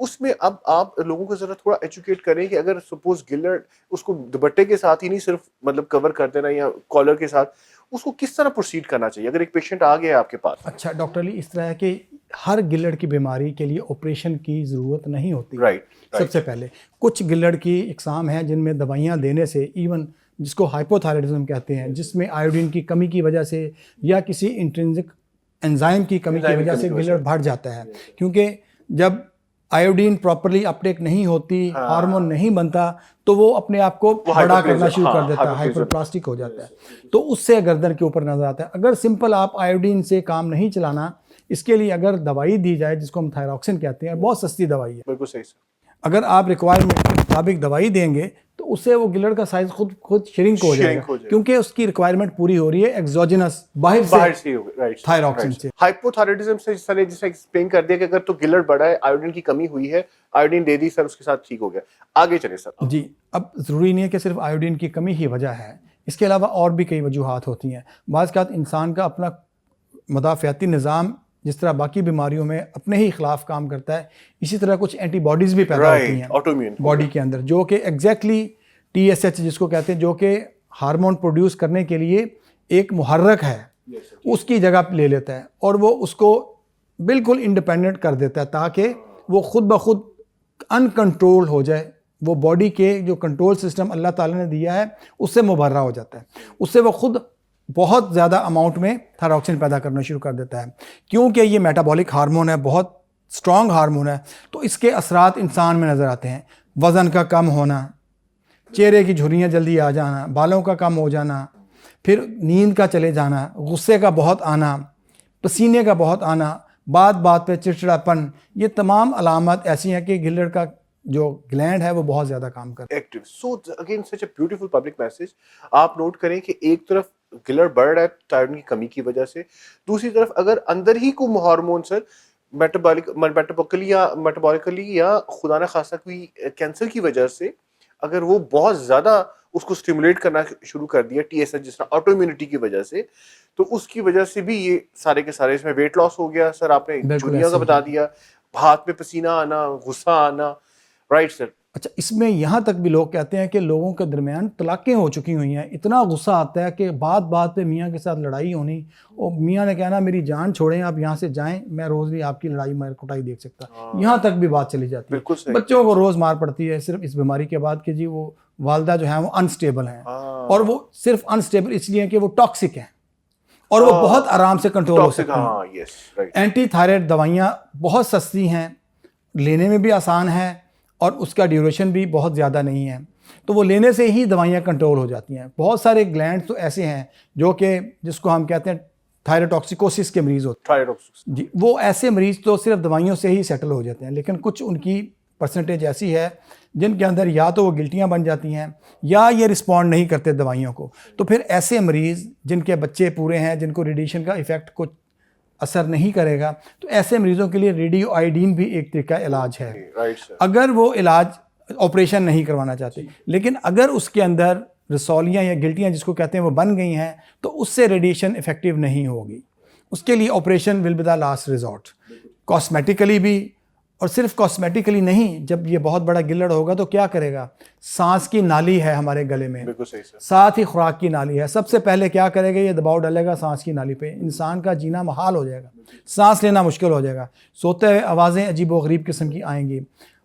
उसमें अब आप लोगों को ज़रा थोड़ा एजुकेट करें कि अगर सपोज़ गिल्हड़ उसको दुपट्टे के साथ ही नहीं सिर्फ मतलब कवर कर देना या कॉलर के साथ, उसको किस तरह प्रोसीड करना चाहिए अगर एक पेशेंट आ गया है आपके पास? अच्छा डॉक्टर अली, इस तरह है कि हर गिल्हड़ की बीमारी के लिए ऑपरेशन की ज़रूरत नहीं होती। Right, right. सबसे पहले कुछ गिल्हड़ की इकसाम है जिनमें दवाइयाँ देने से, इवन जिसको हाइपोथायराइडिज्म कहते हैं, जिसमें आयोडीन की कमी की वजह से या किसी इंट्रिंसिक एंजाइम की कमी की एंजाइम की वजह कमी से की वजह गिल्हड़ से। बढ़ जाता है। क्योंकि जब आयोडीन प्रॉपरली अपटेक नहीं होती, हाँ। हार्मोन नहीं बनता, तो वो अपने आप को वो बड़ा करना हाइपरप्लेजिया, शुरू कर हाँ, देता है, हाइपरप्लेजिया। हाइपरप्लास्टिक हो जाता है। तो उससे गर्दन के ऊपर नजर आता है। अगर सिंपल आप आयोडीन से काम नहीं चलाना, इसके लिए अगर दवाई दी जाए जिसको हम थायरॉक्सिन कहते हैं, बहुत सस्ती दवाई है, बिल्कुल सही सर। अगर आप रिक्वायरमेंट के मुताबिक दवाई देंगे तो उससे वो गिल्हड़ का साइज खुद श्रिंक हो जाएगा, श्रिंक हो जाएगा। क्योंकि उसकी रिक्वायरमेंट पूरी हो रही है एक्सोजिनस बाहर बाहर से से ही हो गया, राइट, थायरॉक्सिन राइट। से। हाइपोथायराइडिज्म से जिस तरह जिसे एक्सप्लेन कर दिया कि अगर तो गिल्हड़ बड़ा है, आयोडीन की कमी हुई है, आयोडीन दे दी सर, उसके साथ ठीक हो गया। आगे चले सर। जी, अब ज़रूरी नहीं है कि सिर्फ आयोडीन की कमी ही वजह है, इसके अलावा और भी कई वजूहात होती हैं। बाज़ औक़ात इंसान का अपना मदाफ़ियाती निज़ाम जिस तरह बाकी बीमारियों में अपने ही खिलाफ काम करता है, इसी तरह कुछ एंटीबॉडीज़ भी पैदा होती राइट, हैं ऑटोइम्यून बॉडी के अंदर, जो कि एग्जैक्टली TSH जिसको कहते हैं, जो कि हार्मोन प्रोड्यूस करने के लिए एक मुहर्रक है, उसकी जगह ले लेता है और वो उसको बिल्कुल इंडिपेंडेंट कर देता है ताकि वो खुद ब खुद अनकंट्रोल हो जाए। वो बॉडी के जो कंट्रोल सिस्टम अल्लाह ताला ने दिया है उससे मुबर्रा हो जाता है, उससे वो खुद बहुत ज़्यादा अमाउंट में थायरॉक्सिन पैदा करना शुरू कर देता है। क्योंकि ये मेटाबॉलिक हार्मोन है, बहुत स्ट्रॉन्ग हार्मोन है, तो इसके असरात इंसान में नज़र आते हैं। वज़न का कम होना, चेहरे की झुर्रियाँ जल्दी आ जाना, बालों का कम हो जाना, फिर नींद का चले जाना, गुस्से का बहुत आना, पसीने का बहुत आना, बात बात पे चिड़चिड़ापन, ये तमाम अलामत ऐसी हैं कि गिल्हड़ का जो ग्लैंड है वो बहुत ज़्यादा काम करता है। Active. So again such a beautiful public message. आप नोट करें कि एक तरफ गिल्हड़ बढ़ रहा है थायराइड की कमी की वजह से, दूसरी तरफ अगर अंदर ही कोई हार्मोन सर मेटाबॉलिकली या खुदा ना खास्ता कोई कैंसर की वजह से अगर वो बहुत ज्यादा उसको स्टिमुलेट करना शुरू कर दिया, TSH जिस तरह ऑटो इम्यूनिटी की वजह से, तो उसकी वजह से भी ये सारे के सारे, इसमें वेट लॉस हो गया सर, आपने बिल्कुल झुर्रियां का ऐसे ही बता है। दिया, हाथ में पसीना आना, गुस्सा आना। Right sir. अच्छा, इसमें यहाँ तक भी लोग कहते हैं कि लोगों के दरमियान तलाक़ें हो चुकी हुई हैं, इतना गुस्सा आता है कि बात बात पे मियाँ के साथ लड़ाई होनी और मियाँ ने कहना मेरी जान छोड़ें, आप यहाँ से जाएं, मैं रोज़ नहीं आपकी लड़ाई मार कुटाई देख सकता। यहाँ तक भी बात चली जाती बिल्कुल है। सही। बच्चों को रोज़ मार पड़ती है सिर्फ इस बीमारी के बाद कि जी वो वालदा जो है वो अनस्टेबल हैं, और वो सिर्फ अनस्टेबल इसलिए कि वो टॉक्सिक हैं और वो बहुत आराम से कंट्रोल हो सकती हैं। हाँ, यस, राइट। एंटी थायराइड दवाइयाँ बहुत सस्ती हैं, लेने में भी आसान है और उसका ड्यूरेशन भी बहुत ज़्यादा नहीं है, तो वो लेने से ही दवाइयाँ कंट्रोल हो जाती हैं। बहुत सारे ग्लैंड तो ऐसे हैं जो कि जिसको हम कहते हैं थायरोटॉक्सिकोसिस के मरीज़ होते हैं जी, वो ऐसे मरीज़ तो सिर्फ दवाइयों से ही सेटल हो जाते हैं। लेकिन कुछ उनकी परसेंटेज ऐसी है जिनके अंदर या तो वो गिल्टियाँ बन जाती हैं या ये रिस्पॉन्ड नहीं करते दवाइयों को, तो फिर ऐसे मरीज़ जिनके बच्चे पूरे हैं, जिनको रेडिएशन का इफ़ेक्ट कुछ असर नहीं करेगा, तो ऐसे मरीजों के लिए रेडियो आयोडीन भी एक तरीका इलाज है। Right sir. अगर वो इलाज ऑपरेशन नहीं करवाना चाहते, लेकिन अगर उसके अंदर रसौलियाँ या गिल्टियाँ जिसको कहते हैं वो बन गई हैं, तो उससे रेडिएशन इफेक्टिव नहीं होगी। उसके लिए operation will be the last resort. Cosmetically भी, और सिर्फ कॉस्मेटिकली नहीं, जब ये बहुत बड़ा गिल्हड़ होगा तो क्या करेगा, सांस की नाली है हमारे गले में, बिल्कुल सही सर। साथ ही खुराक की नाली है, सबसे पहले क्या करेगा, ये दबाव डालेगा सांस की नाली पे, इंसान का जीना मुहाल हो जाएगा, सांस लेना मुश्किल हो जाएगा, सोते हुए आवाज़ें अजीब व गरीब किस्म की आएंगी।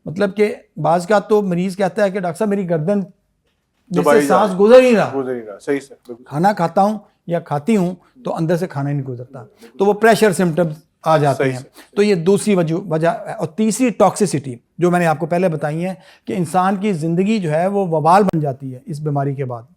मतलब कि बाज़ का तो मरीज़ कहता है कि डॉक्टर साहब मेरी गर्दन जिससे सांस गुजर ही रहा, सही सर। खाना खाता हूँ या खाती हूँ तो अंदर से खाना ही नहीं गुजरता, तो वो प्रेशर सिम्टम्स आ जाते हैं। तो ये दूसरी वजह। और तीसरी टॉक्सिसिटी जो मैंने आपको पहले बताई है कि इंसान की ज़िंदगी जो है वो वबाल बन जाती है इस बीमारी के बाद,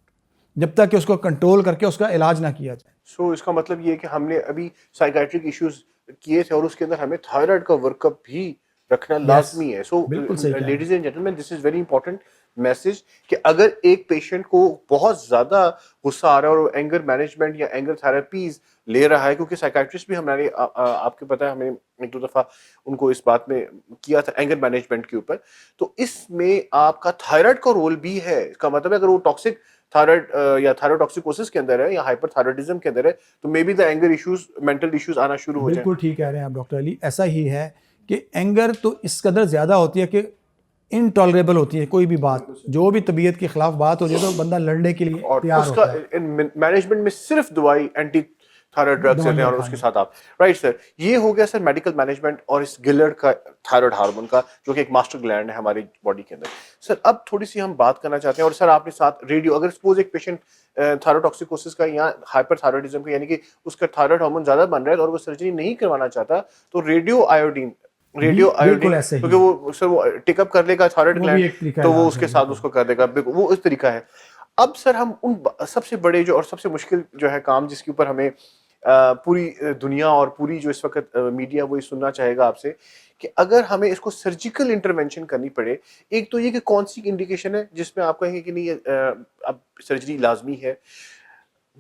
जब तक कि उसको कंट्रोल करके उसका इलाज ना किया जाए। सो इसका मतलब ये है कि हमने अभी साइकाइट्रिक इश्यूज किए थे और उसके अंदर हमें थायराइड का वर्कअप भी रखना लाजमी है। So ladies and gentleman, this is very important message कि अगर एक पेशेंट को बहुत ज़्यादा गुस्सा आ रहा है और एंगर मैनेजमेंट या एंगर थेरेपीज ले रहा है, क्योंकि साइकाइट्रिस्ट भी हमारे आपके पता है, हमें एक दो दफ़ा उनको इस बात में किया था एंगर मैनेजमेंट के ऊपर, तो इसमें आपका थायराइड का रोल भी है। इसका मतलब है अगर वो टॉक्सिक थायराइड या थायरोटॉक्सिकोसिस के अंदर है या हाइपरथायराइडिज्म के अंदर है, तो may be the anger issues, mental issues आना शुरू हो जाए। बिल्कुल ठीक कह रहे हैं आप डॉक्टर अली, ऐसा ही है कि एंगर तो इस कदर ज़्यादा होती है कि इनटॉलरेबल होती है, कोई भी बात, जो भी तबीयत के खिलाफ बात हो जाए तो बंदा लड़ने के लिए और तैयार उसका होता है। मैनेजमेंट में सिर्फ दवाई एंटी थायराइड ड्रग्स देते हैं और उसके साथ आप राइट सर। ये हो गया सर मेडिकल मैनेजमेंट और इस गिलर्ड का थायराइड हार्मोन का, जो कि एक मास्टर ग्लैंड है हमारी बॉडी के अंदर। सर अब थोड़ी सी हम बात करना चाहते हैं, और सर आपने साथ रेडियो, अगर सपोज एक पेशेंट थायरोटॉक्सिकोसिस का या हाइपरथायराइडिज्म का, यानी कि उसका थायराइड हार्मोन ज्यादा बन रहा है और वो सर्जरी नहीं करवाना चाहता, तो रेडियो आयोडीन बिल्कुल ऐसे ही, क्योंकि वो सर वो टेकअप कर लेगा थायराइड वो भी एक तरीका ग्लैंड, तो वो इलाज उसके है, साथ बिल्कुल। उसको कर देगा, वो उस तरीका है। अब सर हम उन सबसे बड़े जो और सबसे मुश्किल जो है काम, जिसके ऊपर हमें पूरी दुनिया और पूरी जो इस वक्त मीडिया वो ये सुनना चाहेगा आपसे, कि अगर हमें इसको सर्जिकल इंटरवेंशन करनी पड़े, एक तो ये कि कौन सी इंडिकेशन है जिसमें आप कहेंगे कि नहीं अब सर्जरी लाजमी है।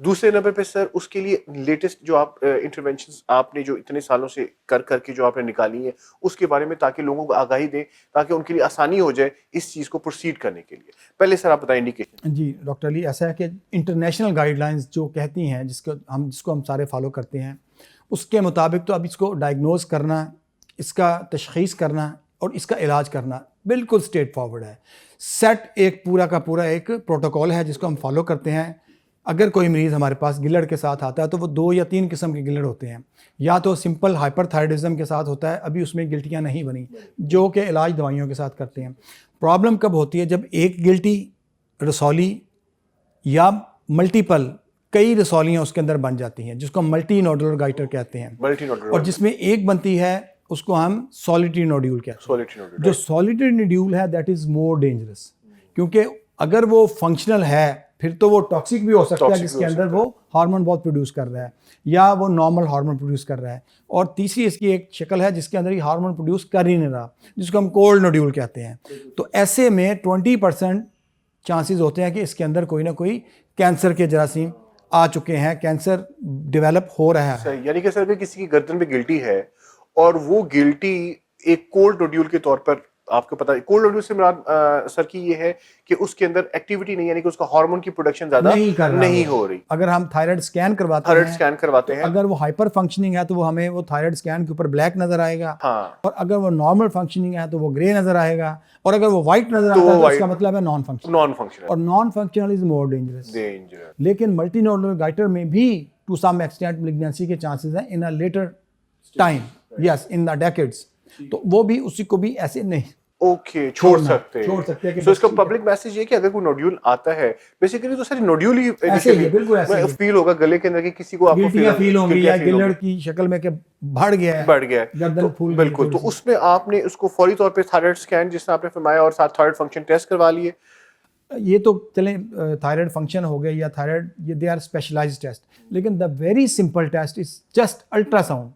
दूसरे नंबर पे सर उसके लिए लेटेस्ट जो आप इंटरवेंशंस आपने जो इतने सालों से कर करके जो आपने निकाली है उसके बारे में, ताकि लोगों को आगाही दें, ताकि उनके लिए आसानी हो जाए इस चीज़ को प्रोसीड करने के लिए। पहले सर आप बताएं इंडिकेशन। जी डॉक्टर अली, ऐसा है कि इंटरनेशनल गाइडलाइंस जो कहती हैं, जिसको हम सारे फॉलो करते हैं, उसके मुताबिक तो अब इसको डायग्नोज करना, इसका तशख़ीस करना और इसका इलाज करना बिल्कुल स्ट्रेट फॉरवर्ड है। सेट एक पूरा का पूरा एक प्रोटोकॉल है जिसको हम फॉलो करते हैं। अगर कोई मरीज़ हमारे पास गिलड़ के साथ आता है तो वो 2 या 3 किस्म के गिलड़ होते हैं। या तो सिंपल हाइपरथायराइडिज्म के साथ होता है, अभी उसमें गिल्टियाँ नहीं बनी, जो कि इलाज दवाइयों के साथ करते हैं। प्रॉब्लम कब होती है? जब एक गिल्टी रसौली या मल्टीपल कई रसौलियाँ उसके अंदर बन जाती हैं, जिसको हम मल्टी नोडुलर गाइटर कहते हैं। मल्टी नोडुलर, और जिसमें एक बनती है उसको हम सॉलिटरी नोड्यूल कहते हैं। सॉलिटरी नोडुलर, जो सॉलिटरी नोड्यूल है दैट इज़ मोर डेंजरस, क्योंकि अगर वो फंक्शनल है फिर तो वो टॉक्सिक भी हो सकता है, जिसके अंदर वो हार्मोन बहुत प्रोड्यूस कर रहा है या वो नॉर्मल हार्मोन प्रोड्यूस कर रहा है। और तीसरी इसकी एक शक्ल है जिसके अंदर ये हार्मोन प्रोड्यूस कर ही नहीं रहा, जिसको हम कोल्ड नोड्यूल कहते हैं। तो ऐसे में 20% चांसेस होते हैं कि इसके अंदर कोई ना कोई कैंसर के जरासीम आ चुके हैं, कैंसर डेवलप हो रहा है। यानी कि सर अगर किसी की गर्दन पे गिल्टी है और वो गिल्टी एक कोल्ड नोड्यूल के तौर पर, आपको पता है कोल्ड नोड्यूल से मुराद सर की ये है कि उसके अंदर एक्टिविटी नहीं, यानी कि उसका हार्मोन की प्रोडक्शन ज्यादा नहीं हो रही। अगर हम थायराइड स्कैन करवाते हैं, अगर वो हाइपर फंक्शनिंग है तो वो हमें वो थायराइड स्कैन के ऊपर ब्लैक नजर आएगा। हाँ। और अगर वो नॉर्मल फंक्शनिंग है तो वो ग्रे नजर आएगा, और अगर वो व्हाइट नजर आता है तो इसका मतलब है नॉन फंक्शनल। और non functional is more dangerous. लेकिन मल्टी नोडुलर गाइटर में भी टू सम एक्सटेंट मैलिग्नेंसी के चांसेस हैं in a later time, yes, in the decades. तो वो भी उसी को भी ऐसे नहीं छोड़ सकते हैं। So, इसका पब्लिक मैसेज ये कि अगर कोई नोड्यूल आता है, बेसिकली तो सारी नोड्यूल ही ऐसे ही बिल्कुल ऐसे फील होगा गले के अंदर कि किसी को आपको फील होंगी या गिलड़ की शक्ल में कि बढ़ गया है गर्दन फूल, बिल्कुल। तो उसमें आपने उसको फौरी तौर पे थायराइड स्कैन जिसने आपने फरमाया और साथ थायराइड फंक्शन टेस्ट करवा लिए। ये तो चलें थायराइड फंक्शन हो गया या थायराइड, ये दे आर स्पेशलाइज्ड टेस्ट, लेकिन the very simple test is just ultrasound.